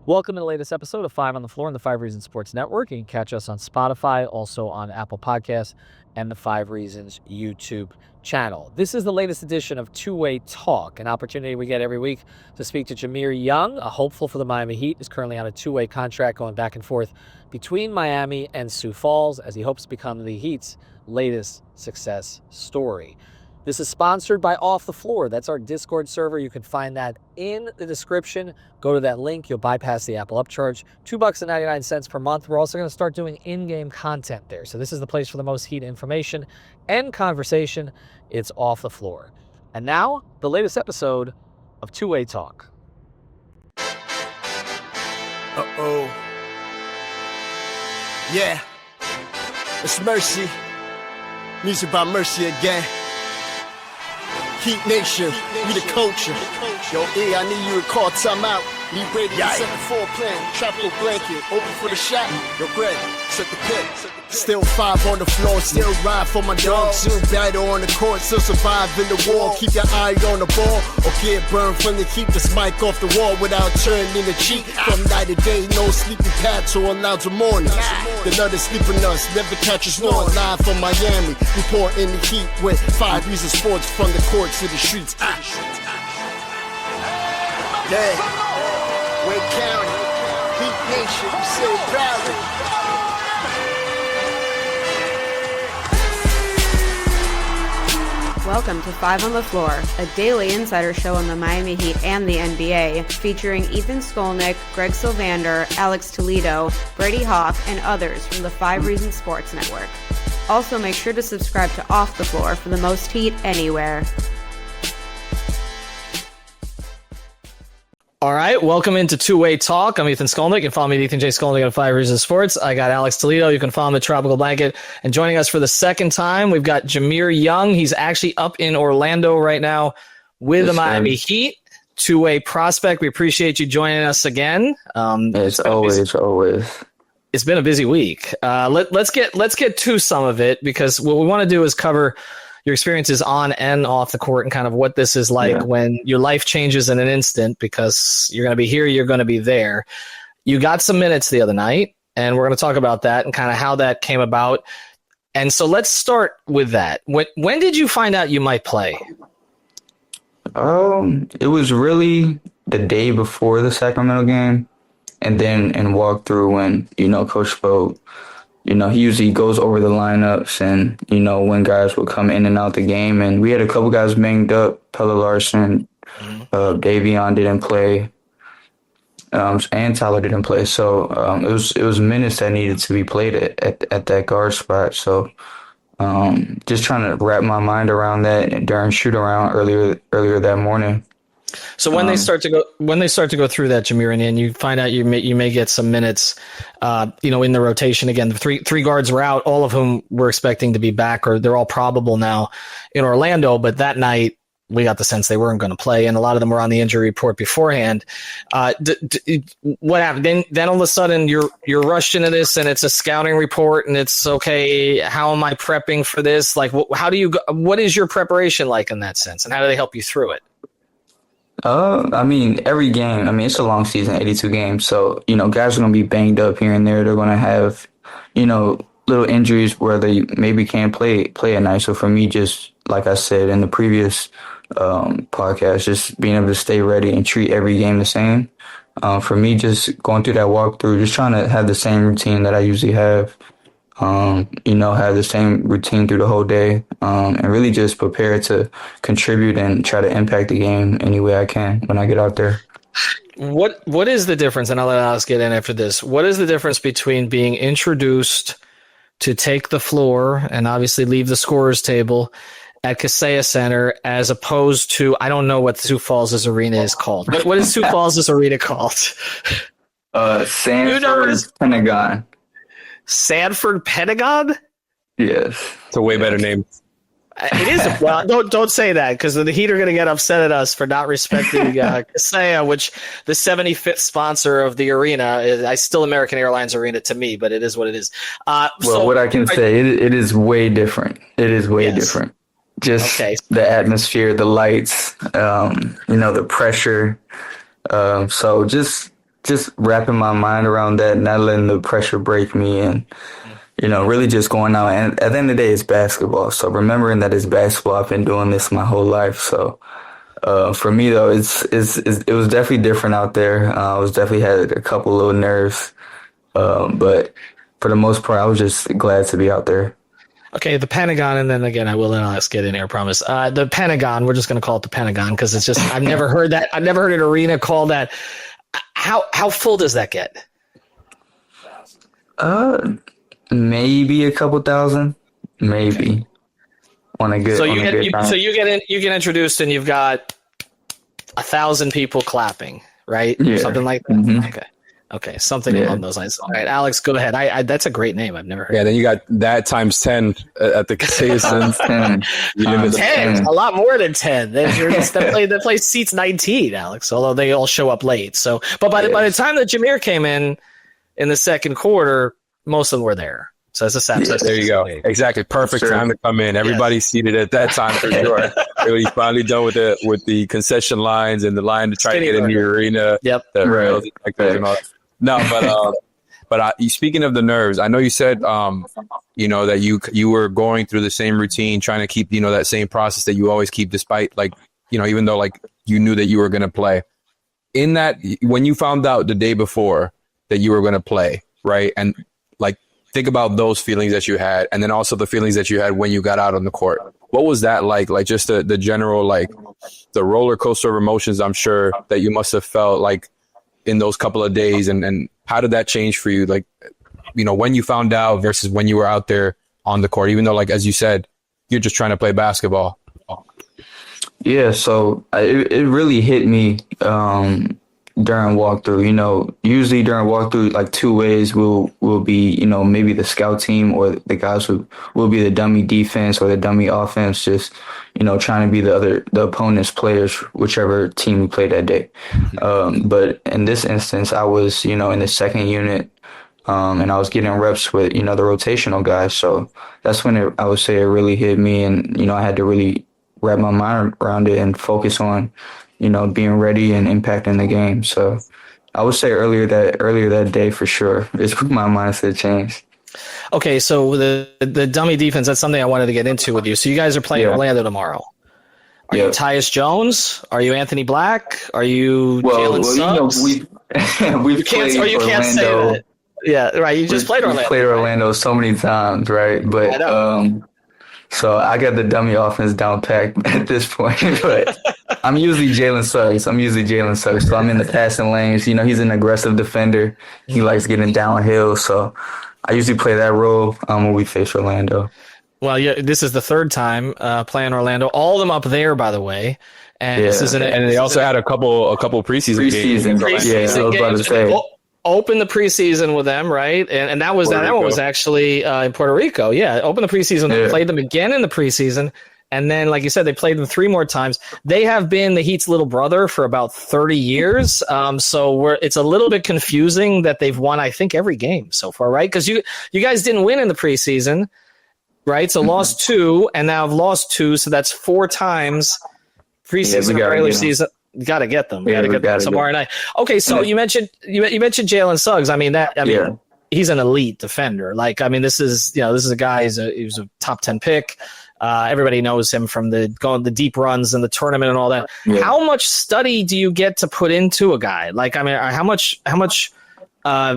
Welcome to the latest episode of Five on the Floor on the Five Reasons Sports Network. You can catch us on Spotify, also on Apple Podcasts, and the Five Reasons YouTube channel. This is the latest edition of Two-Way Talk, an opportunity we get every week to speak to Jahmir Young, a hopeful for the Miami Heat, is currently on a two-way contract going back and forth between Miami and Sioux Falls as he hopes to become the Heat's latest success story. This is sponsored by Off the Floor. That's our Discord server. You can find that in the description. Go to that link. You'll bypass the Apple upcharge. $2.99 per month. We're also going to start doing in-game content there. So this is the place for the most Heat information and conversation. It's Off the Floor. And now, the latest episode of Two-Way Talk. Uh-oh. Yeah. It's Mercy. Music by Mercy again. Heat Nation, we the culture. Yo, I need you to call timeout. Need Brady to set the floor plan. Tropical blanket, open for the shot. Yo, Greg, set the pit. Still five on the floor, still ride for my dog. Still battle on the court, still survive in the war. Keep your eye on the ball, or get burned from the keep this mic off the wall without turning the cheek. From night to day, no sleepy path to allowed to morning. The nut is sleeping us, never catch us snoring. Live from Miami, report in the heat with Five Reasons Sports from the courts to the streets. Yeah, Wake County, Heat Nation, we still proud. Welcome to Five on the Floor, a daily insider show on the Miami Heat and the NBA, featuring Ethan Skolnick, Greg Sylvander, Alex Toledo, Brady Hawk, and others from the Five Reasons Sports Network. Also, make sure to subscribe to Off the Floor for the most Heat anywhere. All right, welcome into Two-Way Talk. I'm Ethan Skolnick. You can follow me at Ethan J. Skolnick on Five Reasons Sports. I got Alex Toledo. You can follow him at Tropical Blanket. And joining us for the second time, we've got Jahmir Young. He's actually up in Orlando right now with the Miami Heat. Two-way prospect. We appreciate you joining us again. It's always. It's been a busy week. Let's get to some of it, because what we want to do is cover your experiences on and off the court and kind of what this is like when your life changes in an instant, because you're going to be here, you're going to be there. You got some minutes the other night, and we're going to talk about that and kind of how that came about. And so let's start with that. When did you find out you might play? It was really the day before the Sacramento game, and then in walkthrough when, Coach spoke. He usually goes over the lineups and, when guys would come in and out the game. And we had a couple guys banged up. Pelle Larson, Davion didn't play, and Tyler didn't play. So it was minutes that needed to be played at that guard spot. So just trying to wrap my mind around that during shoot-around earlier that morning. So when they start to go through that, Jahmir, and you find out you may get some minutes, in the rotation again. The three guards were out, all of whom we're expecting to be back, or they're all probable now in Orlando. But that night we got the sense they weren't going to play, and a lot of them were on the injury report beforehand. What happened? Then all of a sudden you're rushed into this, and it's a scouting report, and it's okay. How am I prepping for this? Like, what is your preparation like in that sense, and how do they help you through it? Every game, it's a long season, 82 games. So, guys are going to be banged up here and there. They're going to have, little injuries where they maybe can't play at night. So for me, just like I said in the previous podcast, just being able to stay ready and treat every game the same. For me, just going through that walkthrough, just trying to have the same routine that I usually have. Have the same routine through the whole day, and really just prepare to contribute and try to impact the game any way I can when I get out there. What is the difference? And I'll let Alex get in after this. What is the difference between being introduced to take the floor and obviously leave the scorer's table at Kaseya Center as opposed to, I don't know what Sioux Falls' arena is called. What is Sioux Falls' arena called? Sanford Pentagon. Sanford Pentagon? Yes. It's a way better name. It is. Well, don't say that, because the Heat are going to get upset at us for not respecting Kaseya, which the 75th sponsor of the arena is still American Airlines Arena to me, but it is what it is. What I can say, it is way different. It is way different. Just the atmosphere, the lights, the pressure. So just just wrapping my mind around that, not letting the pressure break me, and really just going out. And at the end of the day, it's basketball. So remembering that it's basketball, I've been doing this my whole life. So for me though, it was definitely different out there. I was definitely had a couple little nerves, but for the most part, I was just glad to be out there. Okay, the Pentagon, and then again, I will let Alex get in here, I promise. The Pentagon, we're just going to call it the Pentagon because it's just, I've never heard that. I've never heard an arena called that. How full does that get? Maybe a couple thousand, maybe. On a good, so time. You get introduced and you've got 1,000 people clapping, right? Yeah. Something like that. Mm-hmm. Okay, something along those lines. All right, Alex, go ahead. That's a great name. I've never heard. Yeah, then you got that times 10 at the Citizens. 10. 10, a lot more than 10. That place seats 19, Alex, although they all show up late. So, but by the time that Jahmir came in the second quarter, most of them were there. So that's a sad. There you go. Exactly. Perfect time to come in. Everybody's seated at that time for sure. He's finally done with the concession lines and the line to try to get in the arena. Yep. The rails, and all that. No, but speaking of the nerves, I know you said that you were going through the same routine, trying to keep that same process that you always keep, despite even though you knew that you were going to play. In that, when you found out the day before that you were going to play, right, and think about those feelings that you had, and then also the feelings that you had when you got out on the court. What was that like? Just the general the roller coaster of emotions. I'm sure that you must have felt in those couple of days, and how did that change for you? When you found out versus when you were out there on the court, even though as you said, you're just trying to play basketball. Yeah. So it really hit me, during walkthrough. Usually during walkthrough, 2 ways will be, maybe the scout team or the guys who will be the dummy defense or the dummy offense, just, trying to be the opponent's players, whichever team we played that day. But in this instance, I was, in the second unit, and I was getting reps with, the rotational guys. So that's when I would say it really hit me, and, I had to really wrap my mind around it and focus on, being ready and impacting the game. So I would say earlier that day for sure, it's my mindset changed. Okay, so the dummy defense, that's something I wanted to get into with you. So you guys are playing Orlando tomorrow. Are you Tyus Jones? Are you Anthony Black? Are you Jalen Suggs? We've played Orlando. Can't say that. Yeah, right. You just played Orlando. We've played Orlando so many times, right? But so I got the dummy offense down packed at this point. But I'm usually Jalen Suggs. So I'm in the passing lanes. He's an aggressive defender. He likes getting downhill. So I usually play that role when we face Orlando. Well, yeah, this is the third time playing Orlando. All of them up there, by the way. And this isn't. And they also had a couple preseason games. I was about to say. Open the preseason with them, right? And that one was actually in Puerto Rico. Yeah, open the preseason. They played them again in the preseason. And then, like you said, they played them 3 more times. They have been the Heat's little brother for about 30 years. So it's a little bit confusing that they've won, I think, every game so far, right? Because you guys didn't win in the preseason, right? So lost 2, and now have lost 2. So that's 4 times preseason, regular season. Got to get them. Got to get them tomorrow night. Okay, so you mentioned Jalen Suggs. He's an elite defender. This is a guy. He was a top 10 pick. Everybody knows him from the deep runs in the tournament and all that. Yeah. How much study do you get to put into a guy? How much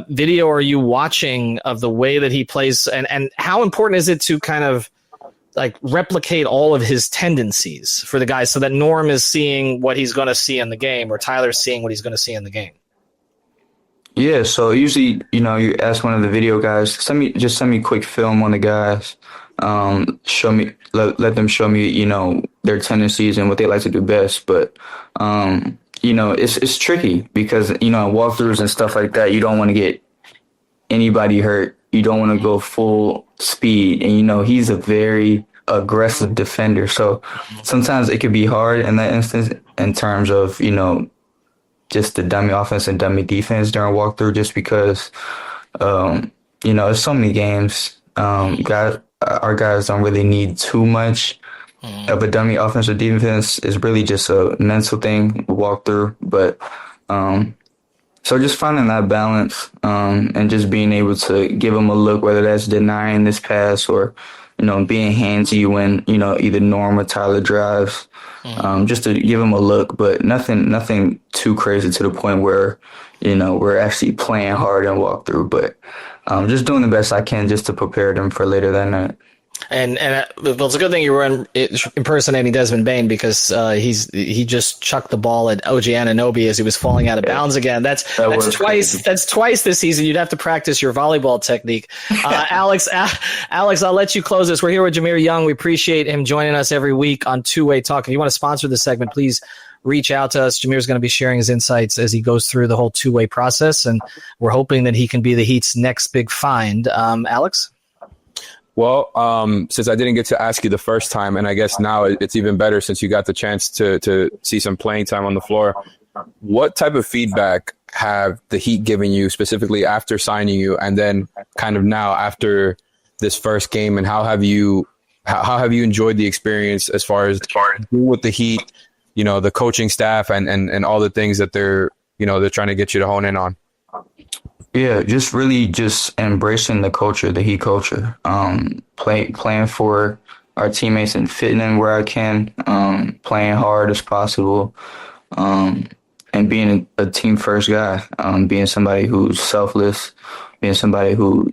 video are you watching of the way that he plays, and how important is it to kind of replicate all of his tendencies for the guys so that Norm is seeing what he's going to see in the game or Tyler's seeing what he's going to see in the game? Yeah, so usually, you ask one of the video guys, send me quick film on the guys, let them show me, their tendencies and what they like to do best. But, it's tricky because, walkthroughs and stuff like that, you don't want to get anybody hurt. You don't want to go full speed. And, he's a very aggressive defender. So sometimes it could be hard in that instance in terms of, just the dummy offense and dummy defense during walkthrough, just because, there's so many games. Our guys don't really need too much of a dummy offense or defense. It's really just a mental thing, walkthrough. But, So just finding that balance, and just being able to give them a look, whether that's denying this pass or, being handsy when, either Norm or Tyler drives, just to give them a look, but nothing too crazy to the point where, we're actually playing hard and walk through, but just doing the best I can just to prepare them for later that night. And well, it's a good thing you were impersonating Desmond Bain, because he just chucked the ball at OG Anunoby as he was falling out of bounds again. That's twice. Crazy. That's twice this season. You'd have to practice your volleyball technique. Alex, I'll let you close this. We're here with Jahmir Young. We appreciate him joining us every week on Two Way Talk. If you want to sponsor this segment, please reach out to us. Jameer's going to be sharing his insights as he goes through the whole two-way process, and we're hoping that he can be the Heat's next big find. Alex? Well, since I didn't get to ask you the first time, and I guess now it's even better since you got the chance to see some playing time on the floor, what type of feedback have the Heat given you specifically after signing you, and then kind of now after this first game, and how have you enjoyed the experience as far as being with the Heat, the coaching staff and all the things that they're trying to get you to hone in on? Yeah, just really just embracing the culture, the Heat culture. Playing for our teammates and fitting in where I can, playing hard as possible, and being a team first guy, being somebody who's selfless, being somebody who,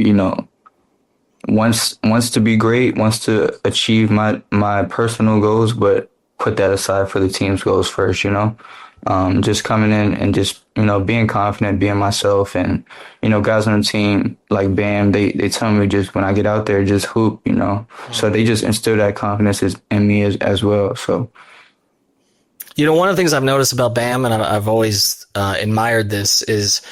wants to be great, wants to achieve my personal goals, but put that aside for the team's goals first, just coming in and just, being confident, being myself, and, guys on the team like Bam, they tell me just when I get out there, just hoop, so they just instill that confidence in me as well. So, one of the things I've noticed about Bam, and I've always admired this, is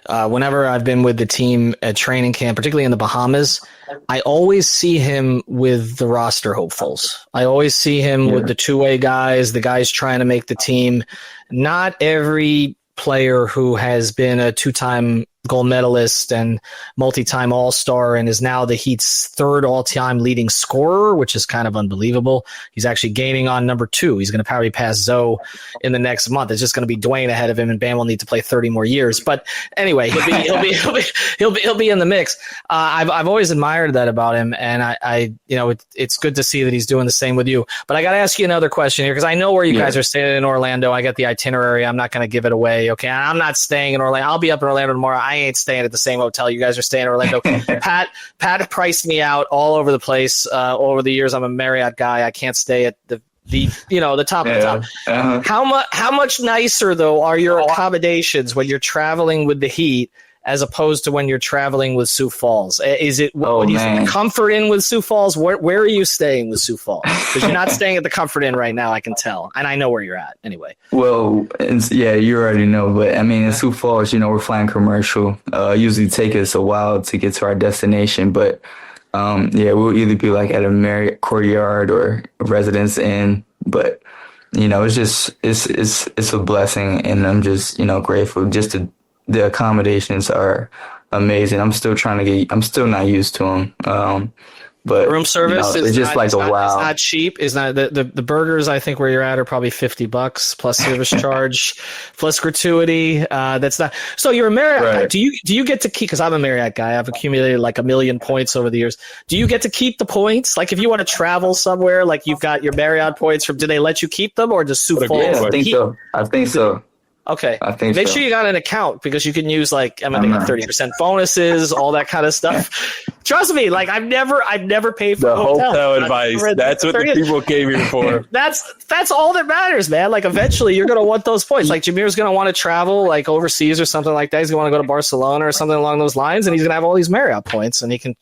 whenever I've been with the team at training camp, particularly in the Bahamas, I always see him with the roster hopefuls. I always see him with the two-way guys, the guys trying to make the team. Not every player who has been a two-time gold medalist and multi-time All-Star and is now the Heat's third all-time leading scorer, which is kind of unbelievable. He's actually gaining on number 2. He's going to probably pass Zoe in the next month. It's just going to be Dwayne ahead of him, and Bam will need to play 30 more years. But anyway, he'll be in the mix. I've always admired that about him, and it's good to see that he's doing the same with you. But I got to ask you another question here, because I know where you guys are staying in Orlando. I got the itinerary. I'm not going to give it away. Okay, I'm not staying in Orlando. I'll be up in Orlando tomorrow. I ain't staying at the same hotel you guys are staying in Orlando. Pat priced me out all over the place over the years. I'm a Marriott guy. I can't stay at the top of the top. How much nicer though are your accommodations when you're traveling with the Heat as opposed to when you're traveling with Sioux Falls? Is it the Comfort Inn with Sioux Falls? Where are you staying with Sioux Falls? Because you're not staying at the Comfort Inn right now, I can tell. And I know where you're at anyway. Well, you already know. But, I mean, in Sioux Falls, we're flying commercial. Usually take us a while to get to our destination. But, we'll either be like at a Marriott Courtyard or a Residence Inn. But, it's a blessing. And I'm just, grateful just to – the accommodations are amazing. I'm still not used to them. But room service it's just like a wow. It's not cheap. It's not the burgers, I think, where you're at are probably $50 plus service charge plus gratuity. That's not. So you're a Marriott guy. Do you get to keep? Because I'm a Marriott guy. I've accumulated like 1 million points over the years. Do you get to keep the points? Like if you want to travel somewhere, like you've got your Marriott points from. Do they let you keep them, or does Sioux Falls? Yeah, I think so. Okay. Make sure you got an account, because you can use 30% bonuses, all that kind of stuff. Trust me, I've never paid for the hotel advice. That's what the people came here for. That's all that matters, man. Eventually you're gonna want those points. Jahmir's gonna want to travel overseas or something like that. He's gonna want to go to Barcelona or something along those lines, and he's gonna have all these Marriott points, and he can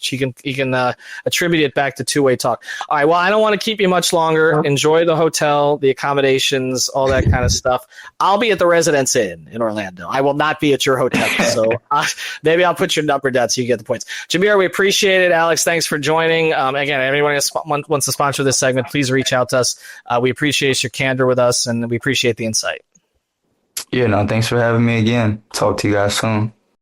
attribute it back to two-way talk. All right. Well, I don't want to keep you much longer. Enjoy the hotel, the accommodations, all that kind of stuff. I'll be at the Residence Inn in Orlando. I will not be at your hotel, so maybe I'll put your number down so you get the points. Jahmir, we appreciate it. Alex, thanks for joining. Again, everyone who wants to sponsor this segment, please reach out to us. We appreciate your candor with us, and we appreciate the insight. Yeah, no, thanks for having me again. Talk to you guys soon.